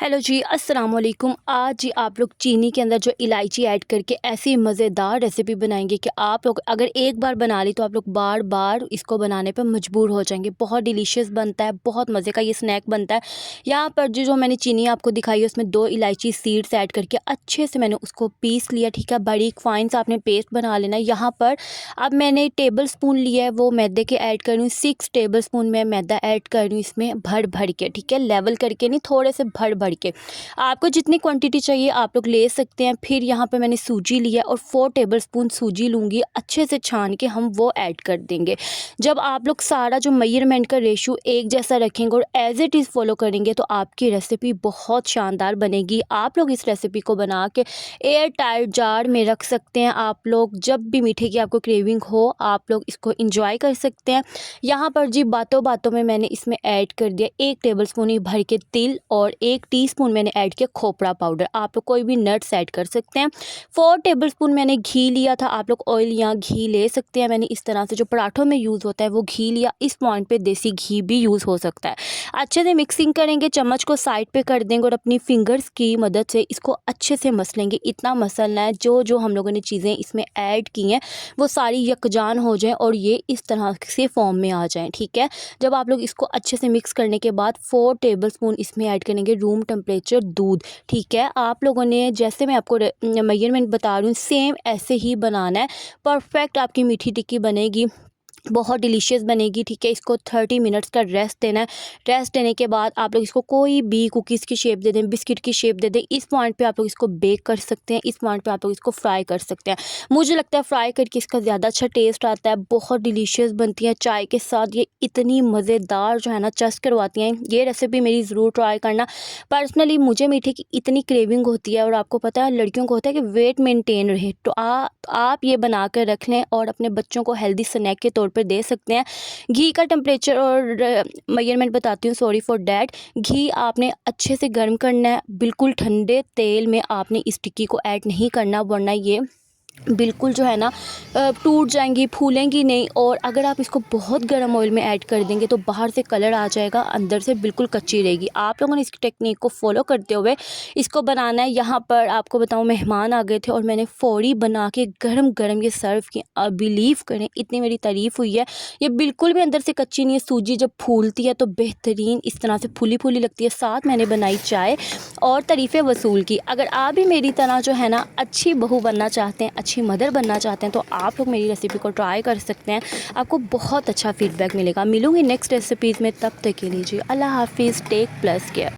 Hello जी, अस्सलाम वालेकुम। आज जी आप लोग चीनी के अंदर जो इलायची ऐड करके ऐसी मज़ेदार रेसिपी बनाएंगे कि आप लोग अगर एक बार बना ली तो आप लोग बार बार इसको बनाने पर मजबूर हो जाएंगे। बहुत डिलीशियस बनता है, बहुत मज़े का ये स्नैक बनता है। यहाँ पर जो मैंने चीनी आपको दिखाई है उसमें 2 इलायची सीड्स ऐड करके अच्छे से मैंने उसको पीस लिया। ठीक है, बारीक फाइन सा आपने पेस्ट बना लेना। यहाँ पर अब मैंने टेबल स्पून लिया है, वो मैदे के ऐड कर रही हूँ। 6 टेबल स्पून मैं मैदा ऐड कर रही हूँ इसमें भर भर के। ठीक है, लेवल करके नहीं, थोड़े से भर भर के। आपको जितनी क्वांटिटी चाहिए आप लोग ले सकते हैं। फिर यहाँ पे मैंने सूजी लिया और 4 टेबलस्पून सूजी लूँगी, अच्छे से छान के हम वो ऐड कर देंगे। जब आप लोग सारा जो मेजरमेंट का रेशो एक जैसा रखेंगे और एज इट इज़ फॉलो करेंगे तो आपकी रेसिपी बहुत शानदार बनेगी। आप लोग इस रेसिपी को बना के एयर टाइट जार में रख सकते हैं। आप लोग जब भी मीठे की आपको क्रेविंग हो आप लोग इसको इंजॉय कर सकते हैं। यहाँ पर जी बातों बातों में मैंने इसमें ऐड कर दिया 1 टेबलस्पून ही भर के तिल और 1 टीस्पून मैंने ऐड किया खोपरा पाउडर। आप लोग कोई भी नट्स ऐड कर सकते हैं। 4 टेबलस्पून मैंने घी लिया था, आप लोग ऑयल या घी ले सकते हैं। मैंने इस तरह से जो पराठों में यूज़ होता है वो घी लिया। इस पॉइंट पे देसी घी भी यूज़ हो सकता है। अच्छे से मिक्सिंग करेंगे, चम्मच को साइड पे कर देंगे और अपनी फिंगर्स की मदद से इसको अच्छे से मसलेंगे। इतना मसलना है जो हम लोगों ने चीज़ें इसमें ऐड की हैं वो सारी यकजान हो जाएं और ये इस तरह से फॉर्म में आ जाएं। ठीक है, जब आप लोग इसको अच्छे से मिक्स करने के बाद 4 टेबलस्पून इसमें ऐड करेंगे रूम टेम्परेचर दूध। ठीक है, आप लोगों ने जैसे मैं आपको मेजरमेंट बता रही हूँ सेम ऐसे ही बनाना है। परफेक्ट आपकी मीठी टिक्की बनेगी, बहुत डिलीशियस बनेगी। ठीक है, इसको 30 मिनट्स का रेस्ट देना है। रेस्ट देने के बाद आप लोग इसको कोई भी कुकीज़ की शेप दे दें, बिस्किट की शेप दे दें। इस पॉइंट पे आप लोग इसको बेक कर सकते हैं, इस पॉइंट पे आप लोग इसको फ्राई कर सकते हैं। मुझे लगता है फ्राई करके इसका ज़्यादा अच्छा टेस्ट आता है। बहुत डिलीशियस बनती है चाय के साथ, ये इतनी मज़ेदार जो है ना चस्क करवाती हैं। ये रेसिपी मेरी ज़रूर ट्राई करना। पर्सनली मुझे मीठे की इतनी क्रेविंग होती है और आपको पता है लड़कियों को होता है कि वेट मेंटेन रहे, तो आप ये बना कर रख लें और अपने बच्चों को हेल्दी स्नैक के तौर पे दे सकते हैं। घी का टेम्परेचर और मेजरमेंट बताती हूँ, सॉरी फॉर डैट। घी आपने अच्छे से गर्म करना है, बिल्कुल ठंडे तेल में आपने इस टिक्की को ऐड नहीं करना वरना ये बिल्कुल जो है ना टूट जाएंगी, फूलेंगी नहीं। और अगर आप इसको बहुत गर्म ऑयल में ऐड कर देंगे तो बाहर से कलर आ जाएगा, अंदर से बिल्कुल कच्ची रहेगी। आप लोगों ने इस टेक्निक को फॉलो करते हुए इसको बनाना है। यहाँ पर आपको बताऊँ मेहमान आ गए थे और मैंने फौरी बना के गरम गरम ये सर्व की। बिलीव करें इतनी मेरी तारीफ़ हुई है, ये बिल्कुल भी अंदर से कच्ची नहीं है। सूजी जब फूलती है तो बेहतरीन इस तरह से फूली फूली लगती है। साथ मैंने बनाई चाय और तारीफ़ें वसूल की। अगर आप भी मेरी तरह जो है ना अच्छी बहू बनना चाहते हैं, अच्छी मदर बनना चाहते हैं तो आप लोग मेरी रेसिपी को ट्राई कर सकते हैं। आपको बहुत अच्छा फीडबैक मिलेगा। मिलूंगी नेक्स्ट रेसिपीज़ में, तब तक के लिए जी अल्लाह हाफिज़, टेक प्लस केयर।